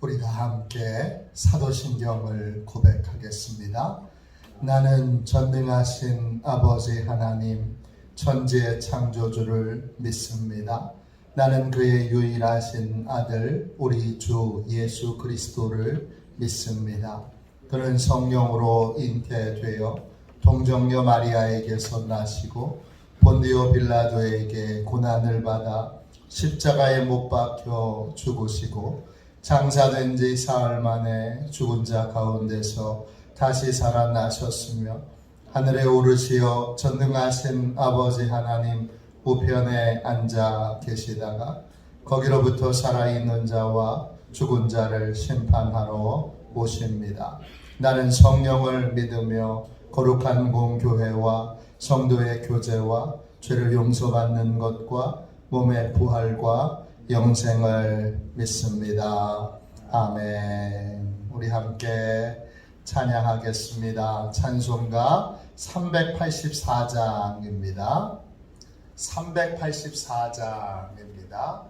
우리가 함께 사도신경을 고백하겠습니다. 나는 전능하신 아버지 하나님 천지의 창조주를 믿습니다. 나는 그의 유일하신 아들 우리 주 예수 그리스도를 믿습니다. 그는 성령으로 잉태되어 동정녀 마리아에게서 나시고 본디오 빌라도에게 고난을 받아 십자가에 못 박혀 죽으시고 장사된 지 사흘 만에 죽은 자 가운데서 다시 살아나셨으며 하늘에 오르시어 전능하신 아버지 하나님 우편에 앉아 계시다가 거기로부터 살아있는 자와 죽은 자를 심판하러 오십니다. 나는 성령을 믿으며 거룩한 공교회와 성도의 교제와 죄를 용서받는 것과 몸의 부활과 영생을 믿습니다. 아멘. 우리 함께 찬양하겠습니다. 찬송가 384장입니다. 384장입니다.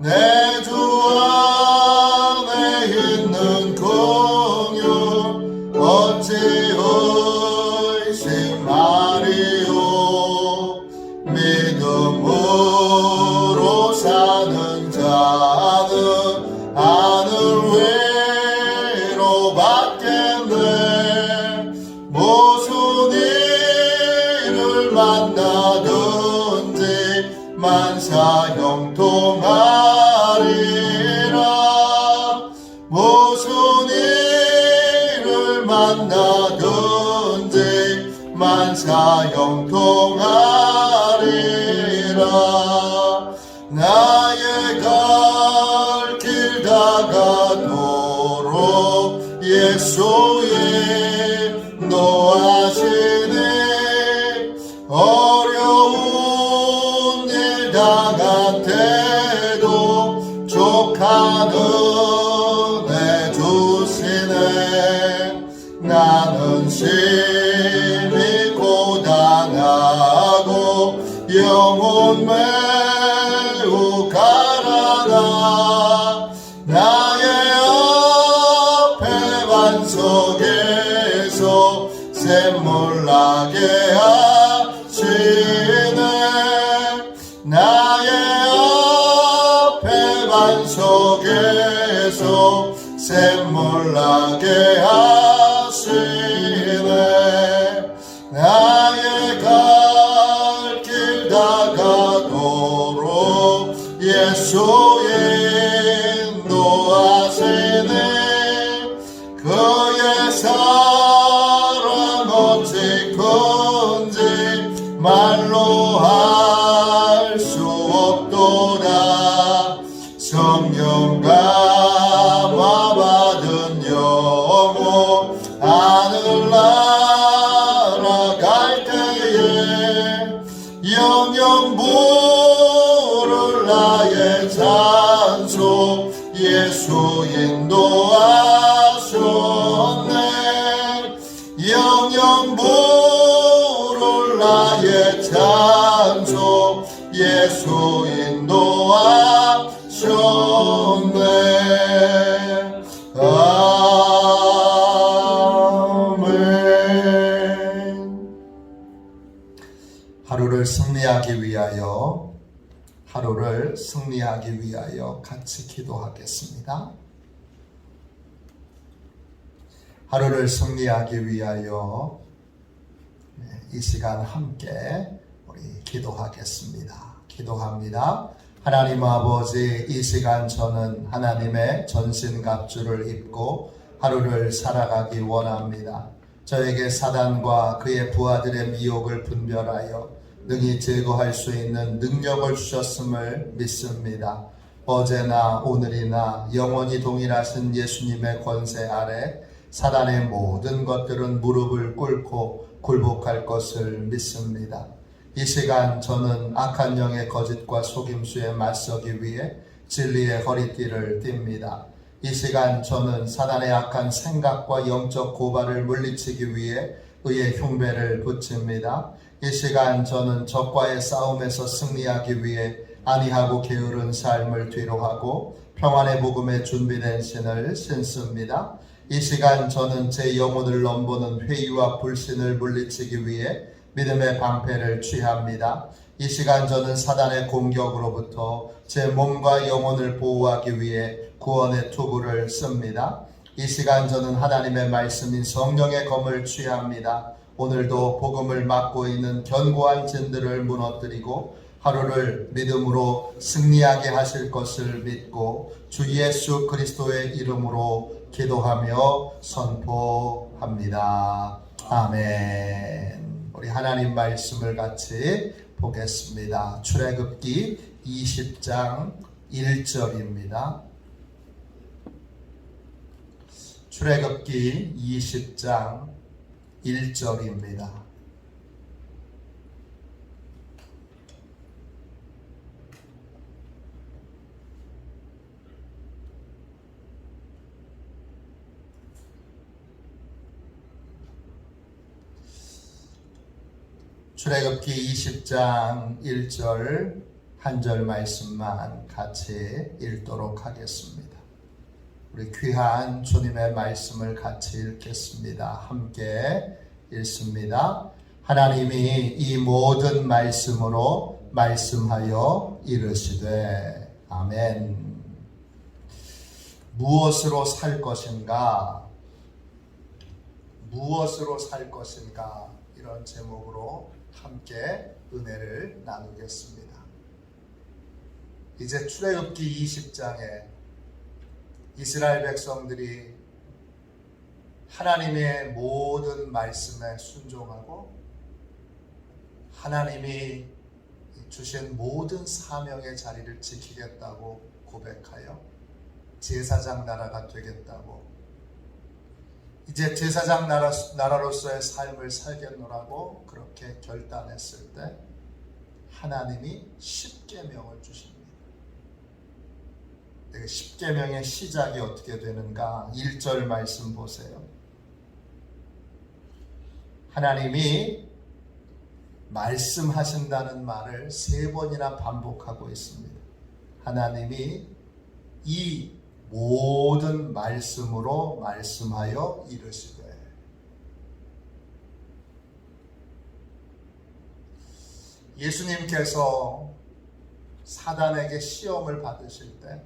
내 주 안에 있는 공유 어찌 의심하리요. 믿음으로 사는 자는 하늘 위로 받겠네. 무슨 일을 만나든지 만사 형통하리라. 무슨 일을 만나든지 만사 형통하리라. 나의 갈 길 다가도록 예수 인도하시네. 어려운 일 당한테도 족한 은혜 주시네. 나는 심히 고단하고 영혼 매우 가라나. 나의 앞에 반석에서 샘물 나게 하시네. 나의 앞에 반석에서 샘물 나게 하시네. 나의 갈 길 다가도록 예수 인도하시네. 그의 사랑 어찌 큰지 말로 할 수 없도다. 성령 감화 받은 영혼 하늘 날아갈 때에 영영 부를 나의 찬송 예수 인도하셨네. 영영 부를 나의 찬송 예수 인도하셨네. 아멘. 하루를 승리하기 위하여 같이 기도하겠습니다. 하루를 승리하기 위하여 이 시간 함께 우리 기도하겠습니다. 기도합니다. 하나님 아버지, 이 시간 저는 하나님의 전신갑주를 입고 하루를 살아가기 원합니다. 저에게 사단과 그의 부하들의 미혹을 분별하여 능히 제거할 수 있는 능력을 주셨음을 믿습니다. 어제나 오늘이나 영원히 동일하신 예수님의 권세 아래 사단의 모든 것들은 무릎을 꿇고 굴복할 것을 믿습니다. 이 시간 저는 악한 영의 거짓과 속임수에 맞서기 위해 진리의 허리띠를 띱니다. 이 시간 저는 사단의 악한 생각과 영적 고발을 물리치기 위해 의의 흉배를 붙입니다. 이 시간 저는 적과의 싸움에서 승리하기 위해 안이하고 게으른 삶을 뒤로하고 평안의 복음에 준비된 신을 신습니다. 이 시간 저는 제 영혼을 넘보는 회의와 불신을 물리치기 위해 믿음의 방패를 취합니다. 이 시간 저는 사단의 공격으로부터 제 몸과 영혼을 보호하기 위해 구원의 투구를 씁니다. 이 시간 저는 하나님의 말씀인 성령의 검을 취합니다. 오늘도 복음을 맡고 있는 견고한 진들을 무너뜨리고 하루를 믿음으로 승리하게 하실 것을 믿고 주 예수 그리스도의 이름으로 기도하며 선포합니다. 아멘. 우리 하나님 말씀을 같이 보겠습니다. 출애굽기 20장 1절입니다. 출애굽기 20장 1절입니다. 출애굽기 20장 1절 한 절 말씀만 같이 읽도록 하겠습니다. 우리 귀한 주님의 말씀을 같이 읽겠습니다. 함께 읽습니다. 하나님이 이 모든 말씀으로 말씀하여 이르시되 아멘. 무엇으로 살 것인가? 무엇으로 살 것인가? 이런 제목으로 함께 은혜를 나누겠습니다. 이제 출애굽기 20장에 이스라엘 백성들이 하나님의 모든 말씀에 순종하고 하나님이 주신 모든 사명의 자리를 지키겠다고 고백하여 제사장 나라가 되겠다고 이제 제사장 나라로서의 삶을 살겠노라고 그렇게 결단했을 때 하나님이 십계명을 주십니다. 십계명의 시작이 어떻게 되는가? 1절 말씀 보세요. 하나님이 말씀하신다는 말을 3번이나 반복하고 있습니다. 하나님이 이 모든 말씀으로 말씀하여 이르시되. 예수님께서 사단에게 시험을 받으실 때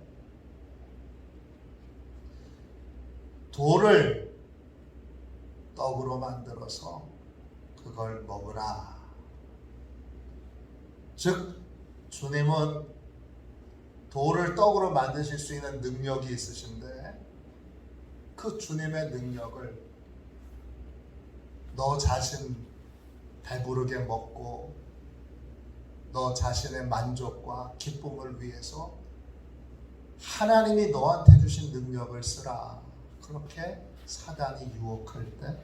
돌을 떡으로 만들어서 그걸 먹으라. 즉 주님은 돌을 떡으로 만드실 수 있는 능력이 있으신데 그 주님의 능력을 너 자신 배부르게 먹고 너 자신의 만족과 기쁨을 위해서 하나님이 너한테 주신 능력을 쓰라. 그렇게 사단이 유혹할 때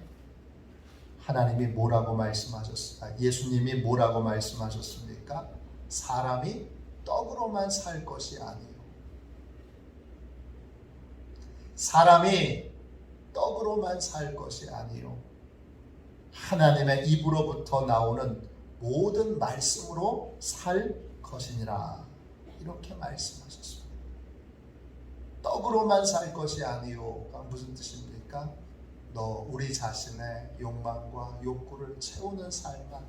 하나님이 뭐라고 말씀하셨습니까? 예수님이 뭐라고 말씀하셨습니까? 사람이 떡으로만 살 것이 아니요. 사람이 떡으로만 살 것이 아니요. 하나님의 입으로부터 나오는 모든 말씀으로 살 것이니라. 이렇게 말씀하셨습니다. 떡으로만 살 것이 아니요가 무슨 뜻입니까? 너 우리 자신의 욕망과 욕구를 채우는 삶만,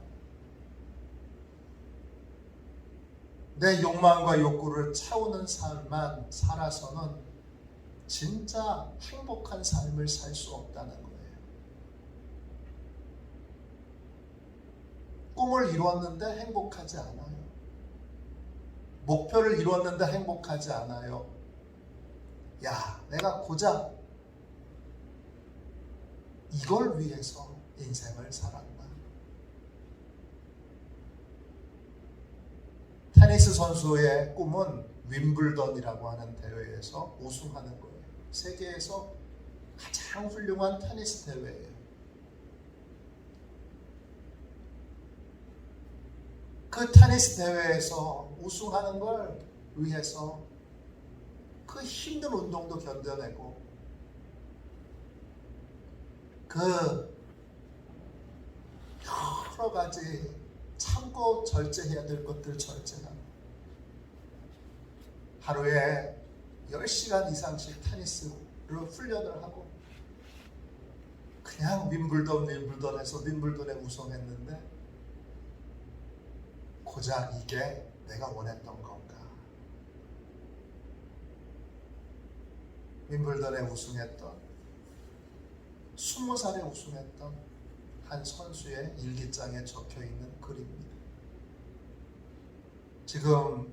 내 욕망과 욕구를 채우는 삶만 살아서는 진짜 행복한 삶을 살 수 없다는 거예요. 꿈을 이루었는데 행복하지 않아요. 목표를 이루었는데 행복하지 않아요. 야, 내가 고작 이걸 위해서 인생을 살았나? 테니스 선수의 꿈은 윈블던이라고 하는 대회에서 우승하는 거예요. 세계에서 가장 훌륭한 테니스 대회예요. 그 테니스 대회에서 우승하는 걸 위해서 그 힘든 운동도 견뎌내고 그 여러 가지 참고 절제해야 될 것들 절제하고 하루에 10시간 이상씩 테니스를 훈련을 하고 그냥 윈블던에서 윈블던에 우승했는데 고작 이게 내가 원했던 건가? 윈블던에 우승했던 20살에 우승했던 한 선수의 일기장에 적혀있는 글입니다. 지금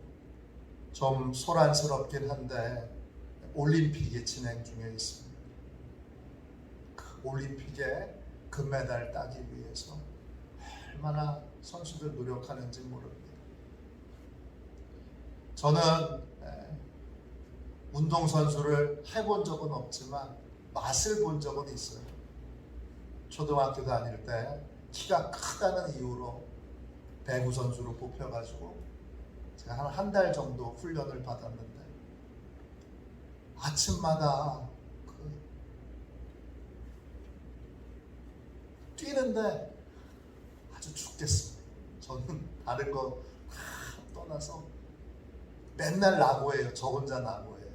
좀 소란스럽긴 한데 올림픽이 진행 중에 있습니다. 그 올림픽에 금메달 따기 위해서 얼마나 선수들 노력하는지 모릅니다. 저는 운동선수를 해본 적은 없지만 맛을 본 적은 있어요. 초등학교 다닐 때 키가 크다는 이유로 배구 선수로 뽑혀가지고 제가 한 달 정도 훈련을 받았는데 아침마다 뛰는데 아주 죽겠어요. 저는 다른 거 다 떠나서 맨날 낙오해요. 저 혼자 낙오해요.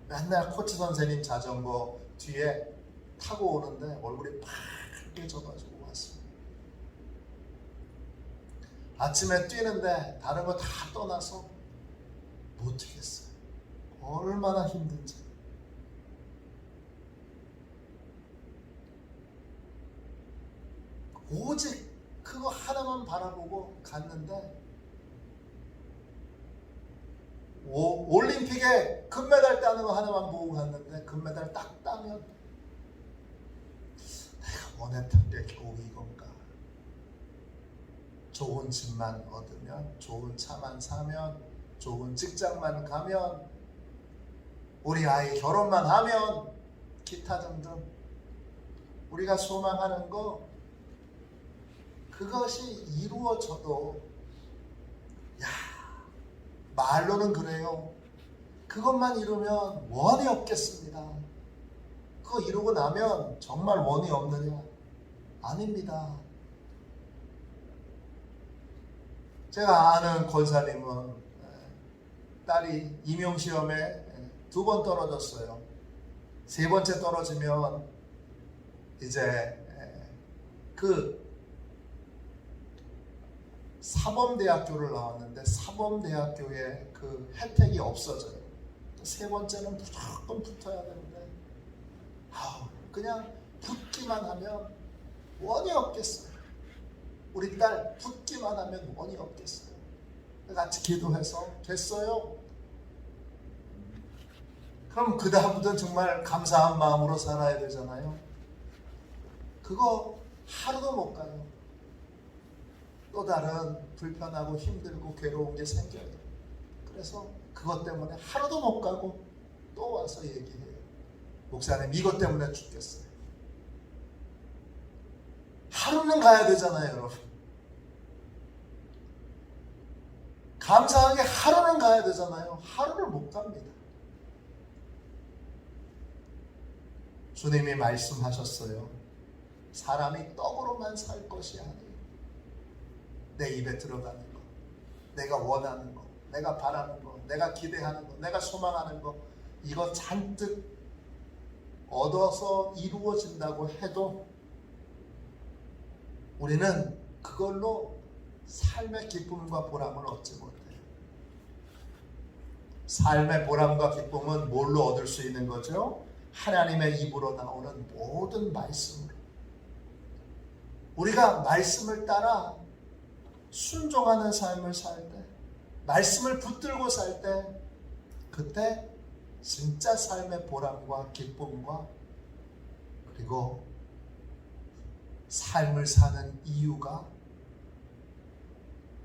맨날 코치 선생님 자전거 뒤에 타고 오는데 얼굴이 빨개 져가지고 왔어요. 아침에 뛰는데 다른 거 다 떠나서 못 뛰겠어요. 얼마나 힘든지. 오직 그거 하나만 바라보고 갔는데 올림픽에 금메달 따는 거 하나만 보고 갔는데 금메달 딱 따면 내가 원했던 게 겨우 이건가? 좋은 집만 얻으면, 좋은 차만 사면, 좋은 직장만 가면, 우리 아이 결혼만 하면, 기타 등등 우리가 소망하는 거 그것이 이루어져도 말로는 그래요. 그것만 이루면 원이 없겠습니다. 그거 이루고 나면 정말 원이 없느냐? 아닙니다. 제가 아는 권사님은 딸이 임용시험에 2번 떨어졌어요. 3번째 떨어지면 이제 그 사범대학교를 나왔는데 사범대학교의 그 혜택이 없어져요. 3번째는 무조건 붙어야 되는데 그냥 붙기만 하면 원이 없겠어요. 우리 딸 붙기만 하면 원이 없겠어요. 같이 기도해서 됐어요. 그럼 그 다음부터는 정말 감사한 마음으로 살아야 되잖아요. 그거 하루도 못 가요. 또 다른 불편하고 힘들고 괴로운 게 생겨요. 그래서 그것 때문에 하루도 못 가고 또 와서 얘기해요. 목사님 이것 때문에 죽겠어요. 하루는 가야 되잖아요, 여러분. 감사하게 하루는 가야 되잖아요. 하루를 못 갑니다. 주님이 말씀하셨어요. 사람이 떡으로만 살 것이 아니에요. 내 입에 들어가는 거, 내가 원하는 거, 내가 바라는 거, 내가 기대하는 거, 내가 소망하는 거, 이거 잔뜩 얻어서 이루어진다고 해도 우리는 그걸로 삶의 기쁨과 보람을 얻지 못해요. 삶의 보람과 기쁨은 뭘로 얻을 수 있는 거죠? 하나님의 입으로 나오는 모든 말씀으로. 우리가 말씀을 따라 순종하는 삶을 살 때, 말씀을 붙들고 살 때, 그때 진짜 삶의 보람과 기쁨과 그리고 삶을 사는 이유가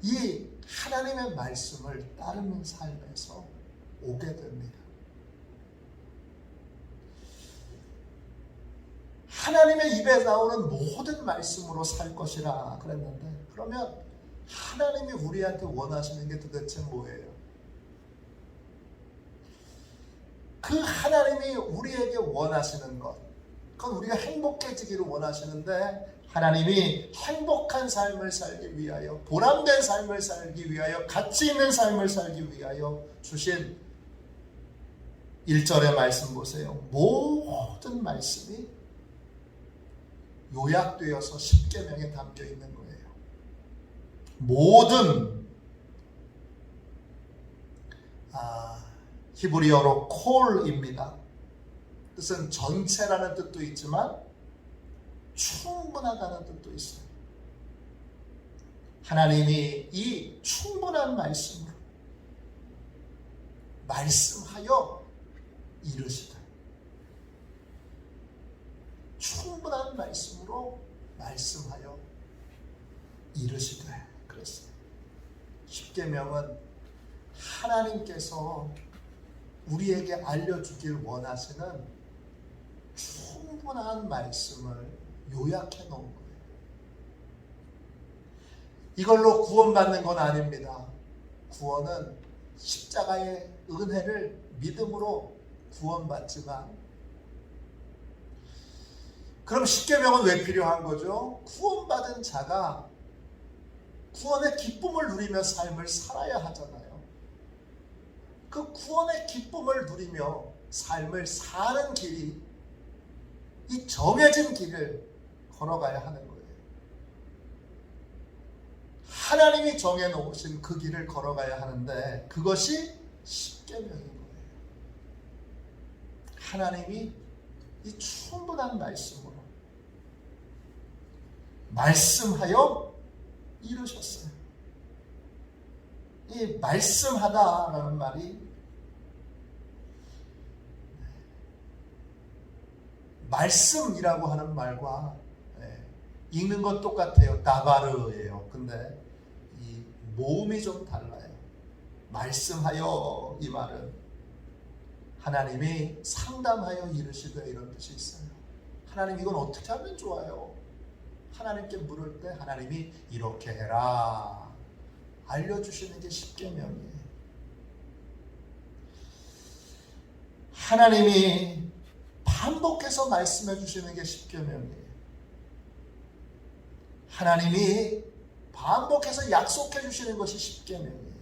이 하나님의 말씀을 따르는 삶에서 오게 됩니다. 하나님의 입에 나오는 모든 말씀으로 살 것이라 그랬는데, 그러면 하나님이 우리한테 원하시는 게 도대체 뭐예요? 그 하나님이 우리에게 원하시는 것, 그건 우리가 행복해지기를 원하시는데, 하나님이 행복한 삶을 살기 위하여, 보람된 삶을 살기 위하여, 가치 있는 삶을 살기 위하여 주신 1절의 말씀 보세요. 모든 말씀이 요약되어서 십계명에 담겨 있는 거예요. 모든, 히브리어로 콜입니다. 뜻은 전체라는 뜻도 있지만 충분하다는 뜻도 있어요. 하나님이 이 충분한 말씀으로 말씀하여 이르시되, 충분한 말씀으로 말씀하여 이르시되 그랬어요. 십계명은 하나님께서 우리에게 알려주길 원하시는 충분한 말씀을 요약해 놓은 거예요. 이걸로 구원받는 건 아닙니다. 구원은 십자가의 은혜를 믿음으로 구원받지만, 그럼 십계명은 왜 필요한 거죠? 구원받은 자가 구원의 기쁨을 누리며 삶을 살아야 하잖아요. 그 구원의 기쁨을 누리며 삶을 사는 길이, 이 정해진 길을 걸어가야 하는 거예요. 하나님이 정해놓으신 그 길을 걸어가야 하는데, 그것이 십계명인 거예요. 하나님이 이 충분한 말씀으로 말씀하여 이루셨어요. 이 말씀하다라는 말이, 말씀이라고 하는 말과 읽는 건 똑같아요. 다바르예요. 근데 이 모음이 좀 달라요. 말씀하여, 이 말은 하나님이 상담하여 이르시되 이런 뜻이 있어요. 하나님, 이건 어떻게 하면 좋아요? 하나님께 물을 때 하나님이 이렇게 해라 알려주시는 게 십계명이에요. 하나님이 반복해서 말씀해 주시는 게 십계명이에요. 하나님이 반복해서 약속해 주시는 것이 십계명이에요.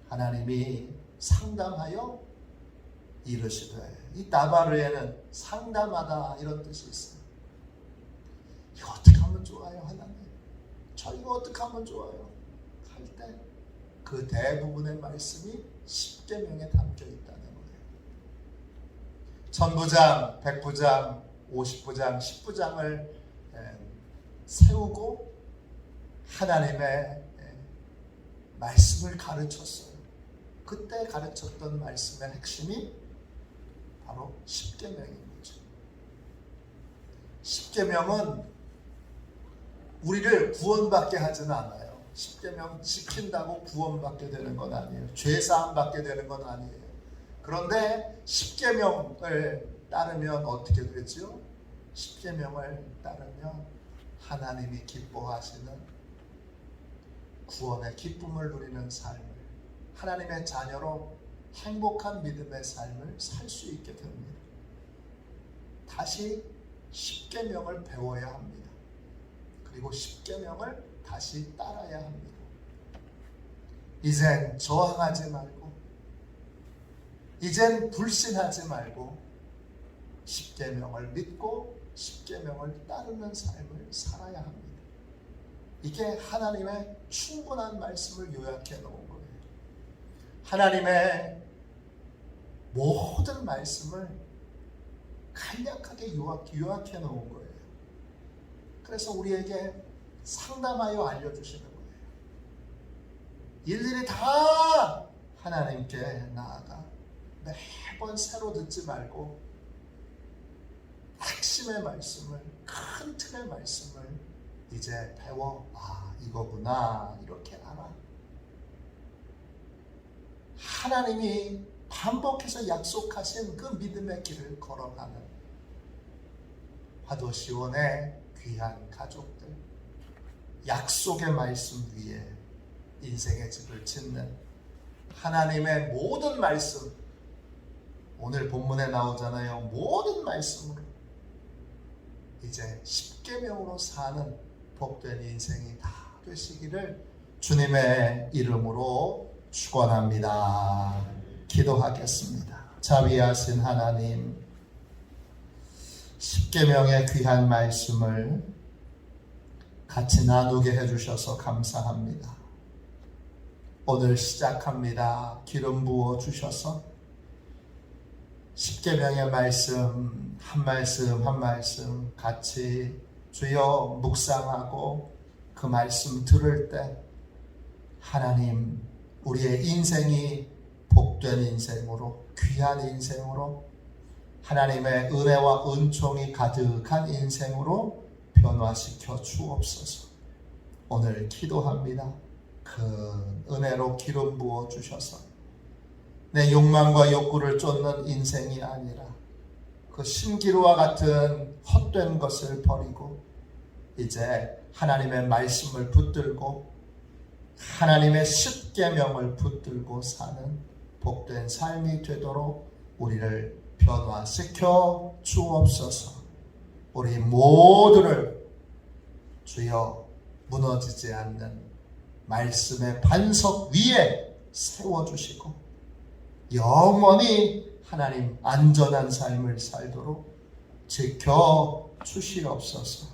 하나님이 상담하여 이르시되, 이 다바르에는 상담하다 이런 뜻이 있어요. 이거 어떻게 하면 좋아요, 하나님? 저 이거 어떻게 하면 좋아요? 할 때 그 대부분의 말씀이 십계명에 담겨 있다는 거예요. 천부장, 백부장, 50부장, 10부장을 세우고 하나님의 말씀을 가르쳤어요. 그때 가르쳤던 말씀의 핵심이 바로 십계명인 거죠. 십계명은 우리를 구원받게 하지는 않아요. 십계명 지킨다고 구원받게 되는 건 아니에요. 죄사함 받게 되는 건 아니에요. 그런데 십계명을 따르면 어떻게 되죠? 십계명을 따르면 하나님이 기뻐하시는 구원의 기쁨을 누리는 삶을, 하나님의 자녀로 행복한 믿음의 삶을 살 수 있게 됩니다. 다시 십계명을 배워야 합니다. 그리고 십계명을 다시 따라야 합니다. 이젠 저항하지 말고, 이젠 불신하지 말고, 십계명을 믿고 십계명을 따르는 삶을 살아야 합니다. 이게 하나님의 충분한 말씀을 요약해 놓은 거예요. 하나님의 모든 말씀을 간략하게 요약해 놓은 거예요. 그래서 우리에게 상담하여 알려주시는 거예요. 일일이 다 하나님께 나아가 매번 새로 듣지 말고 핵심의 말씀을, 큰 틀의 말씀을 이제 배워, 이거구나, 이렇게 알아. 하나님이 반복해서 약속하신 그 믿음의 길을 걸어가는 하도시온의 귀한 가족들, 약속의 말씀 위에 인생의 집을 짓는 하나님의 모든 말씀, 오늘 본문에 나오잖아요. 모든 말씀으로 이제 십계명으로 사는 복된 인생이 다 되시기를 주님의 이름으로 축원합니다. 기도하겠습니다. 자비하신 하나님, 십계명의 귀한 말씀을 같이 나누게 해주셔서 감사합니다. 오늘 시작합니다. 기름 부어 주셔서 십계명의 말씀 한 말씀 한 말씀 같이 주여 묵상하고 그 말씀 들을 때 하나님, 우리의 인생이 복된 인생으로, 귀한 인생으로, 하나님의 은혜와 은총이 가득한 인생으로 변화시켜 주옵소서. 오늘 기도합니다. 그 은혜로 기름 부어 주셔서 내 욕망과 욕구를 쫓는 인생이 아니라 그 신기루와 같은 헛된 것을 버리고 이제 하나님의 말씀을 붙들고 하나님의 십계명을 붙들고 사는 복된 삶이 되도록 우리를 변화시켜 주옵소서. 우리 모두를 주여 무너지지 않는 말씀의 반석 위에 세워주시고 영원히 하나님 안전한 삶을 살도록 지켜주시옵소서.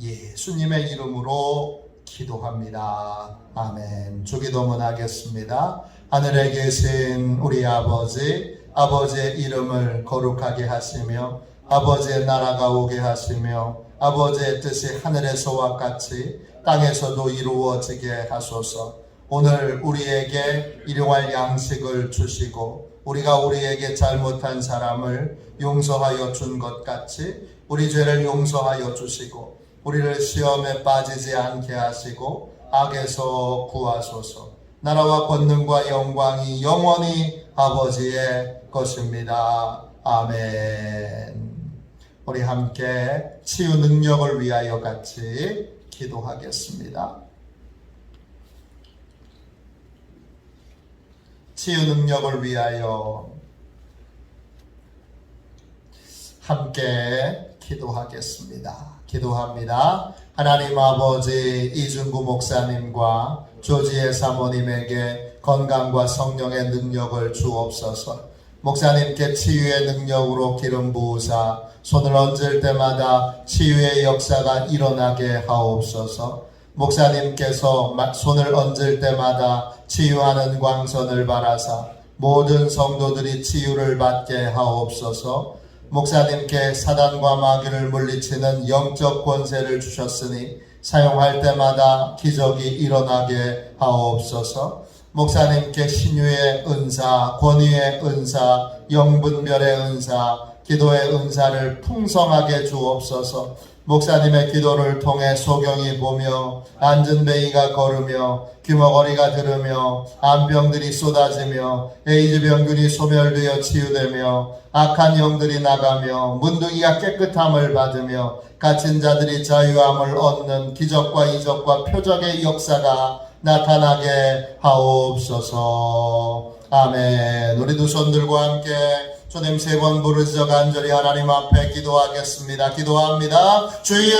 예수님의 이름으로 기도합니다. 아멘. 주기도문 하겠습니다. 하늘에 계신 우리 아버지, 아버지의 이름을 거룩하게 하시며 아버지의 나라가 오게 하시며 아버지의 뜻이 하늘에서와 같이 땅에서도 이루어지게 하소서. 오늘 우리에게 일용할 양식을 주시고 우리가 우리에게 잘못한 사람을 용서하여 준 것 같이 우리 죄를 용서하여 주시고 우리를 시험에 빠지지 않게 하시고 악에서 구하소서. 나라와 권능과 영광이 영원히 아버지의 것입니다. 아멘. 우리 함께 치유 능력을 위하여 같이 기도하겠습니다. 치유 능력을 위하여 함께 기도하겠습니다. 기도합니다. 하나님 아버지, 이준구 목사님과 조지혜 사모님에게 건강과 성령의 능력을 주옵소서. 목사님께 치유의 능력으로 기름 부으사 손을 얹을 때마다 치유의 역사가 일어나게 하옵소서. 목사님께서 손을 얹을 때마다 치유하는 광선을 바라사 모든 성도들이 치유를 받게 하옵소서. 목사님께 사단과 마귀를 물리치는 영적 권세를 주셨으니 사용할 때마다 기적이 일어나게 하옵소서. 목사님께 신유의 은사, 권위의 은사, 영분별의 은사, 기도의 은사를 풍성하게 주옵소서. 목사님의 기도를 통해 소경이 보며 앉은 베이가 걸으며 귀머거리가 들으며 암병들이 쏟아지며 에이즈 병균이 소멸되어 치유되며 악한 영들이 나가며 문둥이가 깨끗함을 받으며 갇힌 자들이 자유함을 얻는 기적과 이적과 표적의 역사가 나타나게 하옵소서. 아멘. 우리 두 손 들고 함께 주님 3번 부르짖어 간절히 하나님 앞에 기도하겠습니다. 기도합니다. 주여